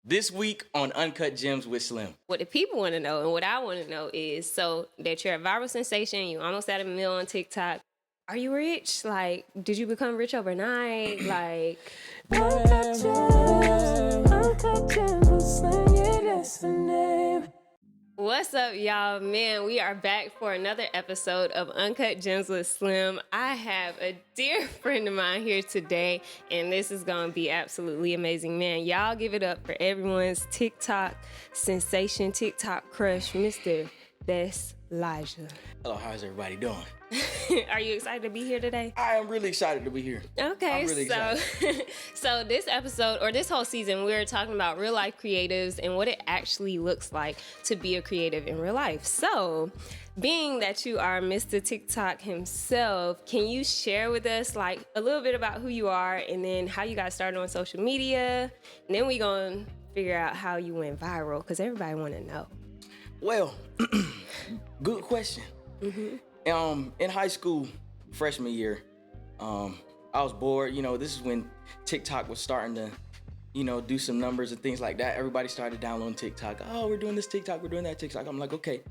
This week on Uncut Gems with Slim. What the people want to know and what I want to know is, so that you're a viral sensation, you almost at a mil on TikTok. Are you rich? Like, did you become rich overnight? Like, Uncut Gems with Slim, yeah, that's the name. What's up, y'all? Man, we are back for another episode of Uncut Gems with Slim. I have a dear friend of mine here today, and this is going to be absolutely amazing. Man, y'all give it up for everyone's TikTok sensation, TikTok crush, Mr. Thass.lijah. Hello, how's everybody doing? Are you excited to be here today? I am really excited to be here. Okay, I'm really excited. So this episode, or this whole season, we're talking about real life creatives and what it actually looks like to be a creative in real life. So, being that you are Mr. TikTok himself, can you share with us like a little bit about who you are and then how you got started on social media? And then we gonna figure out how you went viral, because everybody want to know. Well, good question. Mm-hmm. In high school, freshman year, I was bored. You know, this is when TikTok was starting to, do some numbers and things like that. Everybody started downloading TikTok. Oh, we're doing this TikTok, we're doing that TikTok. I'm like, okay.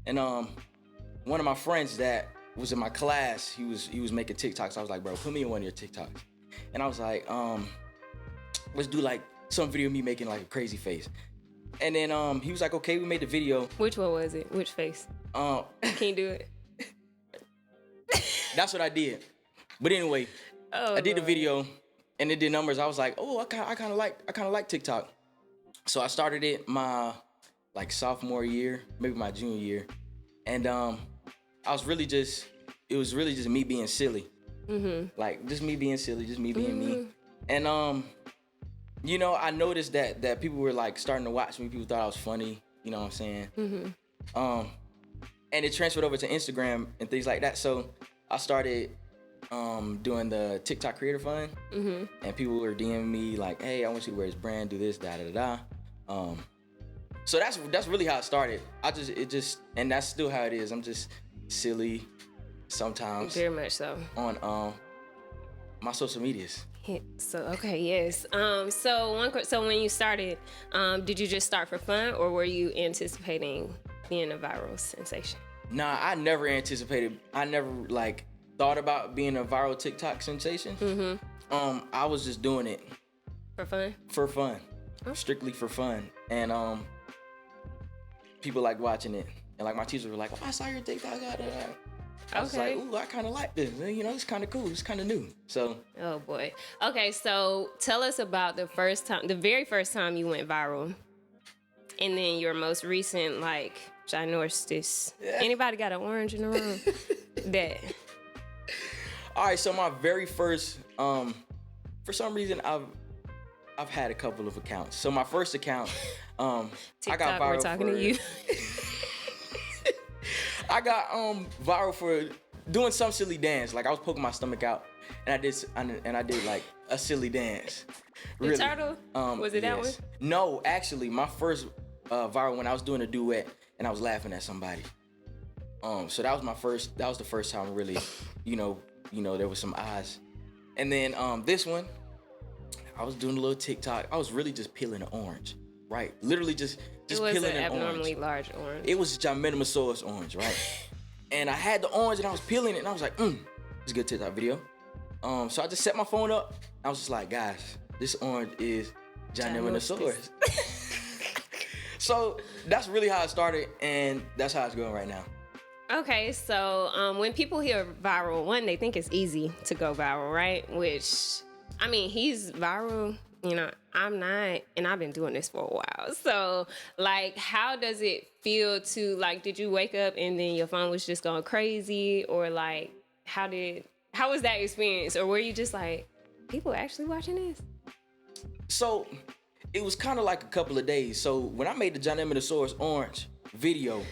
And one of my friends that was in my class, he was making TikToks. I was like, bro, put me in one of your TikToks. And I was like, let's do like some video of me making like a crazy face. And then he was like, okay, we made the video. Which one was it? Which face? Can you do it? That's what I did. But anyway, I did the video and it did numbers. I was like, oh, I kind of like TikTok. So I started it my like sophomore year, maybe my junior year. And it was really just me being silly. Mm-hmm. Like just me being silly, just me being me. And I noticed that people were like starting to watch me. People thought I was funny, you know what I'm saying? Mm-hmm. And it transferred over to Instagram and things like that. So I started doing the TikTok Creator Fund, and people were DMing me like, "Hey, I want you to wear this brand, do this, da da da." So that's really how it started. And that's still how it is. I'm just silly sometimes. Very much so. On my social medias. So okay, yes. So when you started, did you just start for fun, or were you anticipating being a viral sensation? Nah, I never anticipated. I never like thought about being a viral TikTok sensation. Mm-hmm. I was just doing it for fun. For fun, strictly for fun, and people liked watching it. And like my teachers were like, "Oh, I saw your TikTok." I was like, "Ooh, I kind of like this. It's kind of cool. It's kind of new." So. Oh boy. Okay, so tell us about the very first time you went viral, and then your most recent like ginormous. Yeah. Anybody got an orange in the room? That. All right, so my very first, for some reason I've had a couple of accounts. So my first account, TikTok, I got viral. We're talking to you. I got viral for doing some silly dance. Like I was poking my stomach out, and I did like a silly dance. The turtle? Was it that one? No, actually, my first viral when I was doing a duet and I was laughing at somebody. So that was the first time really, there was some eyes. And then this one, I was doing a little TikTok. I was really just peeling an oranch, right? Literally just peeling an orange. It was an abnormally large orange. It was ginormous orange, right? And I had the orange and I was peeling it and I was like, it's a good TikTok video. So I just set my phone up. I was just like, guys, this orange is ginormous. So that's really how it started, and that's how it's going right now. Okay, so when people hear viral, one, they think it's easy to go viral, right? Which, I mean, he's viral, I'm not, and I've been doing this for a while. So, like, how does it feel to, like, did you wake up and then your phone was just going crazy? Or, like, how was that experience? Or were you just like, people actually watching this? So, it was kind of like a couple of days. So when I made the ginormous orange video,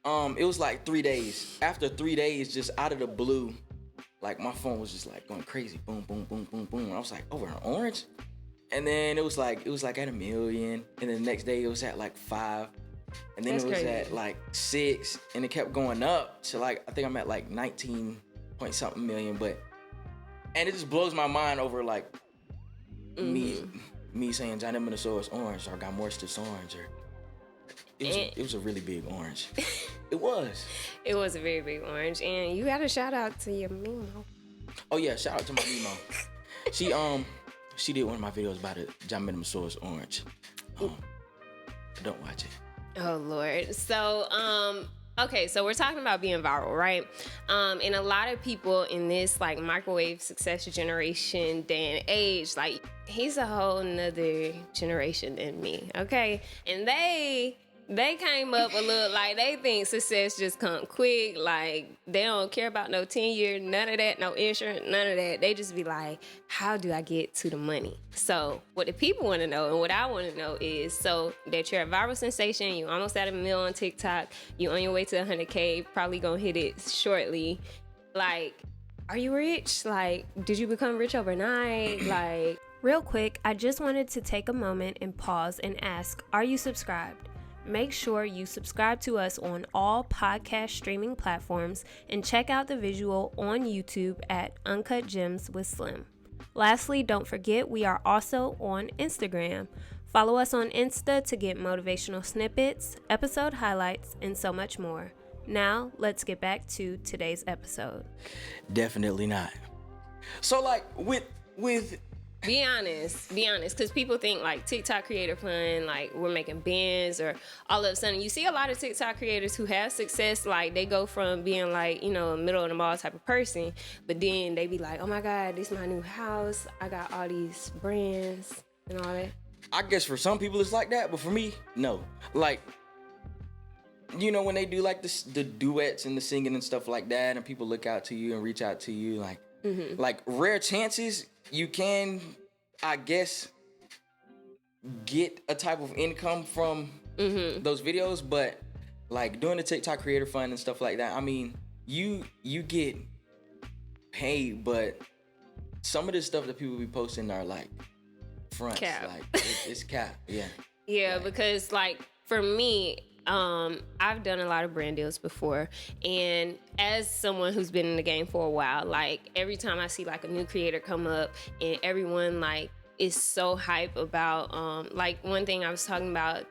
it was like 3 days. After 3 days, just out of the blue, like my phone was just like going crazy. Boom, boom, boom, boom, boom. And I was like, over an orange? And then it was like at 1 million. And then the next day it was at like 5. And then it was at like 6. And it kept going up to like, I think I'm at like 19 point something million. And it just blows my mind over like me me saying Johnny Minnesota's orange, or got moisture orange, or it was a really big orange. It was. It was a very big orange, and you got a shout out to your Mimo. Oh yeah, shout out to my Mimo. She did one of my videos about it, Johnny Minnesota's orange. Don't watch it. Oh Lord. So okay, so we're talking about being viral, right? And a lot of people in this like microwave success generation day and age, like he's a whole nother generation than me, okay? And they came up a little like they think success just come quick, like they don't care about no 10-year, none of that, no insurance, none of that. They just be like, how do I get to the money? So what the people want to know and what I want to know is, so that you're a viral sensation, you almost at 1 million on TikTok, you on your way to 100K, probably gonna hit it shortly. Like, are you rich? Like, did you become rich overnight? Like, real quick, I just wanted to take a moment and pause and ask, are you subscribed? Make sure you subscribe to us on all podcast streaming platforms and check out the visual on YouTube at Uncut Gems with Slim. Lastly, don't forget we are also on Instagram. Follow us on Insta to get motivational snippets, episode highlights, and so much more. Now, let's get back to today's episode. Definitely not. So like with Be honest, because people think like TikTok creator fun, like we're making bands, or all of a sudden you see a lot of TikTok creators who have success, like they go from being like, you know, a middle of the mall type of person, but then they be like, oh my God, this is my new house, I got all these brands and all that. I guess for some people it's like that, but for me, no. Like, you know, when they do like the duets and the singing and stuff like that, and people look out to you and reach out to you, like, like rare chances, you can, I guess, get a type of income from those videos, but like doing the TikTok creator fund and stuff like that, I mean, you get paid, but some of the stuff that people be posting are like fronts, cap. like it's cap, yeah. Yeah, like, because like for me, I've done a lot of brand deals before, and as someone who's been in the game for a while, like every time I see like a new creator come up and everyone like is so hype about like one thing I was talking about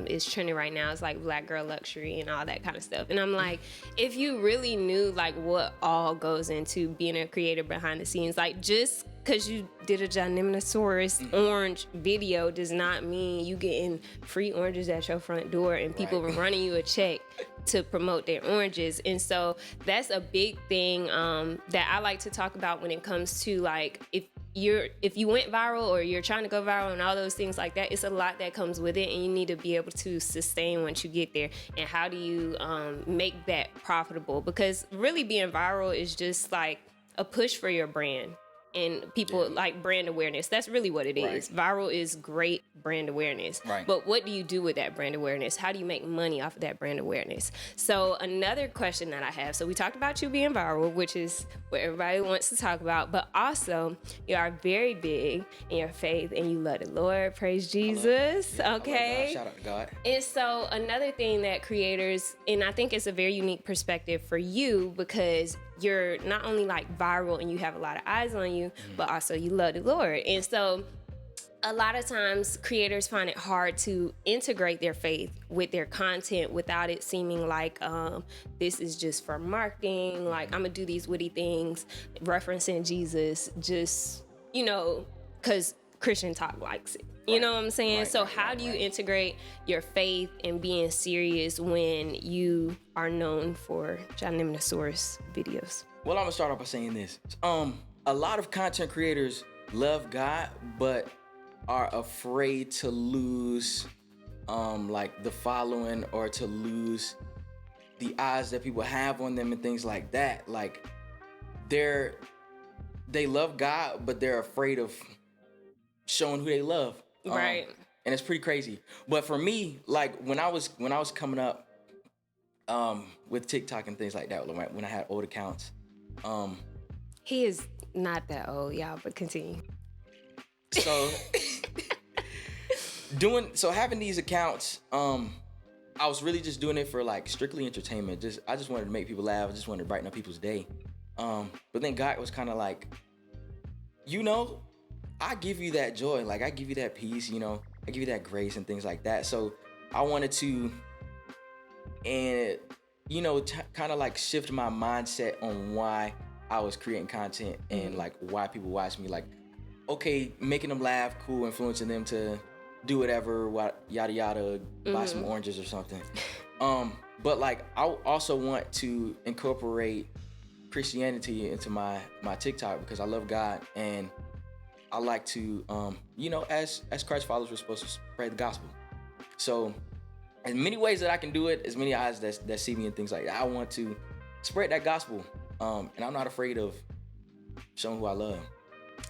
is trending right now is like black girl luxury and all that kind of stuff, and I'm like, if you really knew like what all goes into being a creator behind the scenes, like just because you did a Johniminosaurus orange video does not mean you getting free oranges at your front door and people running you a check to promote their oranges. And so that's a big thing that I like to talk about when it comes to like if you went viral or you're trying to go viral and all those things like that, it's a lot that comes with it, and you need to be able to sustain once you get there. And how do you make that profitable? Because really being viral is just like a push for your brand. And people like brand awareness. That's really what it is. Viral is great brand awareness. Right. But what do you do with that brand awareness? How do you make money off of that brand awareness? So another question that I have, so we talked about you being viral, which is what everybody wants to talk about, but also you are very big in your faith and you love the Lord. Praise Jesus. Okay. Shout out to God. And so another thing that creators, and I think it's a very unique perspective for you, because you're not only like viral and you have a lot of eyes on you, but also you love the Lord. And so a lot of times creators find it hard to integrate their faith with their content without it seeming like this is just for marketing, like I'm gonna do these witty things referencing Jesus just, you know, because Christian talk likes it. You know what I'm saying? So how do you integrate your faith and being serious when you are known for Johniminosaurus videos? Well, I'm gonna start off by saying this. A lot of content creators love God, but are afraid to lose like the following or to lose the eyes that people have on them and things like that. Like they love God, but they're afraid of showing who they love. Right. And it's pretty crazy. But for me, like when I was coming up with TikTok and things like that, when I had old accounts. He is not that old, y'all, but continue. So having these accounts, I was really just doing it for like strictly entertainment. I just wanted to make people laugh. I just wanted to brighten up people's day. But then God was kind of like, you know, I give you that joy. Like, I give you that peace, you know. I give you that grace and things like that. So I wanted to, and you know, kind of like shift my mindset on why I was creating content and like why people watch me. Like, okay, making them laugh, cool, influencing them to do whatever, yada yada, buy some oranges or something. But like, I also want to incorporate Christianity into my TikTok because I love God and I like to, you know, as Christ followers, we're supposed to spread the gospel. So, as many ways that I can do it, as many eyes that see me and things like that, I want to spread that gospel. And I'm not afraid of showing who I love.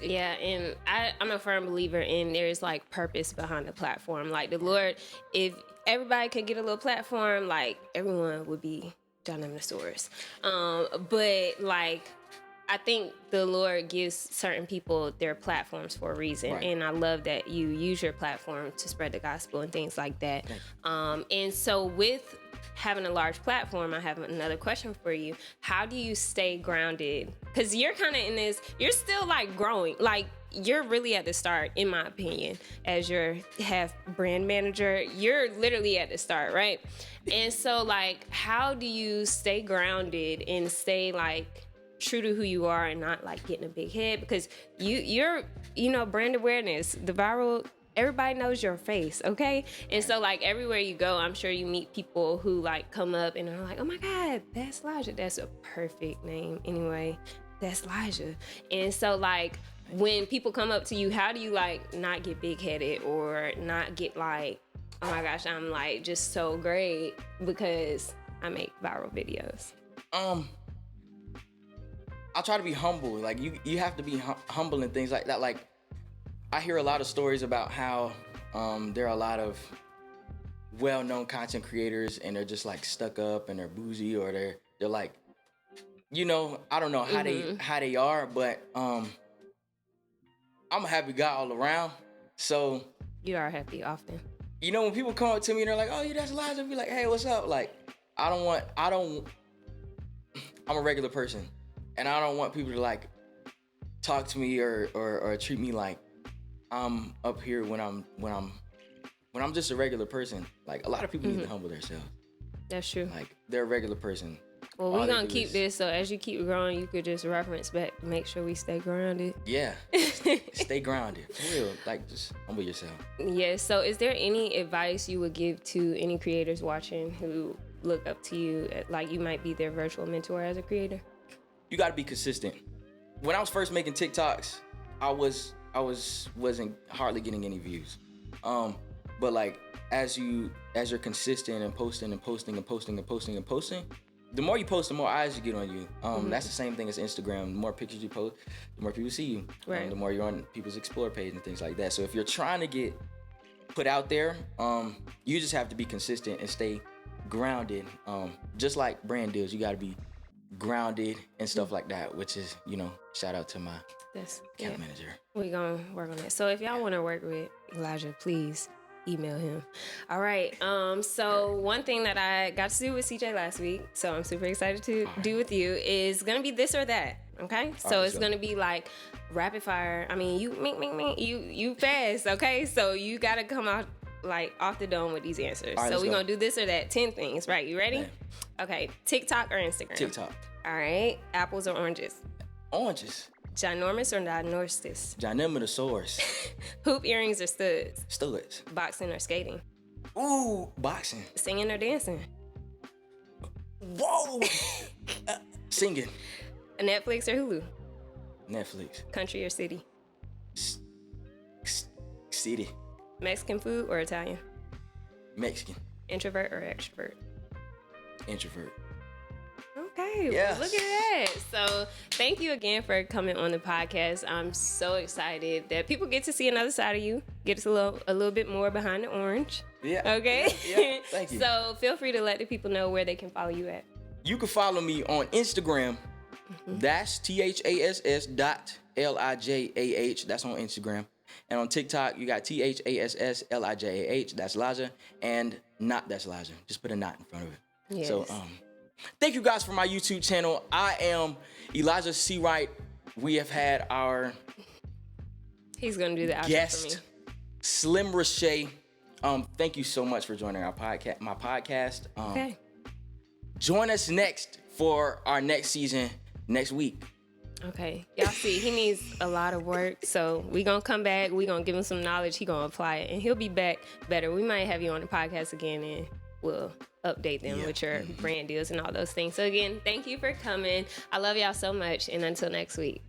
Yeah, and I'm a firm believer in there's like purpose behind the platform. Like the Lord, if everybody could get a little platform, like everyone would be Dynaminosaurus. But like, I think the Lord gives certain people their platforms for a reason. Right. And I love that you use your platform to spread the gospel and things like that. And so with having a large platform, I have another question for you. How do you stay grounded? Because you're kind of in this, you're still like growing. Like you're really at the start, in my opinion, as your half brand manager. You're literally at the start, right? And so like, how do you stay grounded and stay like true to who you are and not like getting a big head? Because you're you know, brand awareness, the viral, everybody knows your face, okay? And so like everywhere you go, I'm sure you meet people who like come up and are like, oh my God, that's Elijah. That's a perfect name anyway. That's Elijah. And so like when people come up to you, how do you like not get big headed or not get like, oh my gosh, I'm like just so great because I make viral videos? I try to be humble. Like you have to be humble and things like that. Like I hear a lot of stories about how there are a lot of well-known content creators and they're just like stuck up and they're bougie or they're like, you know, I don't know how they are, but I'm a happy guy all around. So You are happy often. you know, when people come up to me and they're like, oh, yeah, that's Elijah, I'll be like, hey, what's up? Like, I'm a regular person. And I don't want people to like talk to me or treat me like I'm up here when I'm just a regular person. Like a lot of people need to humble themselves. That's true. Like they're a regular person. Well, we're going to keep this, so as you keep growing, you could just reference back, make sure we stay grounded. Yeah. Stay grounded. For real. Like, just humble yourself. Yeah, so is there any advice you would give to any creators watching who look up to you, like you might be their virtual mentor as a creator? You got to be consistent. When I was first making TikToks, I wasn't hardly getting any views. But like, as you're consistent and posting, the more you post, the more eyes you get on you. That's the same thing as Instagram. The more pictures you post, the more people see you. Right. The more you're on people's Explore page and things like that. So if you're trying to get put out there, you just have to be consistent and stay grounded. Just like brand deals, you got to be grounded and stuff like that, which is, you know, shout out to my account manager. We're going to work on that. So if y'all want to work with Elijah, please email him. All right. So one thing that I got to do with CJ last week, so I'm super excited to do with you, is gonna be this or that. Okay. So it's gonna be like rapid fire. I mean, you fast. Okay. So you gotta come out like off the dome with these answers. So we're gonna do this or that. 10 things. Right? You ready? Yeah. Okay. TikTok or Instagram? TikTok. All right. Apples or oranges? Oranges. Ginormous or dinormous? Ginormous. Hoop earrings or studs? Studs. Boxing or skating? Ooh, boxing. Singing or dancing? Whoa. Singing. Netflix or Hulu? Netflix. Country or city? City. Mexican food or Italian? Mexican. Introvert or extrovert? Introvert. Okay, yes. Well, look at that. So thank you again for coming on the podcast. I'm so excited that people get to see another side of you, get a little bit more behind the orange. Yeah. Okay? Yeah. Thank you. So feel free to let the people know where they can follow you at. You can follow me on Instagram. That's thass.lijah. That's on Instagram. And on TikTok, you got thasslijah. That's Elijah. And not that's Elijah. Just put a not in front of it. Yes. So, thank you guys for my YouTube channel. I am Elijah C. Wright. We have had our He's gonna do the outro for me. guest, Slim Reshae. Thank you so much for joining our podcast. My podcast. Okay. Join us next for our next season next week. Okay. Y'all see, he needs a lot of work. So we gonna come back. We gonna give him some knowledge. He gonna apply it, and he'll be back better. We might have you on the podcast again, and we'll update them with your brand deals and all those things. So again, thank you for coming. I love y'all so much, and until next week.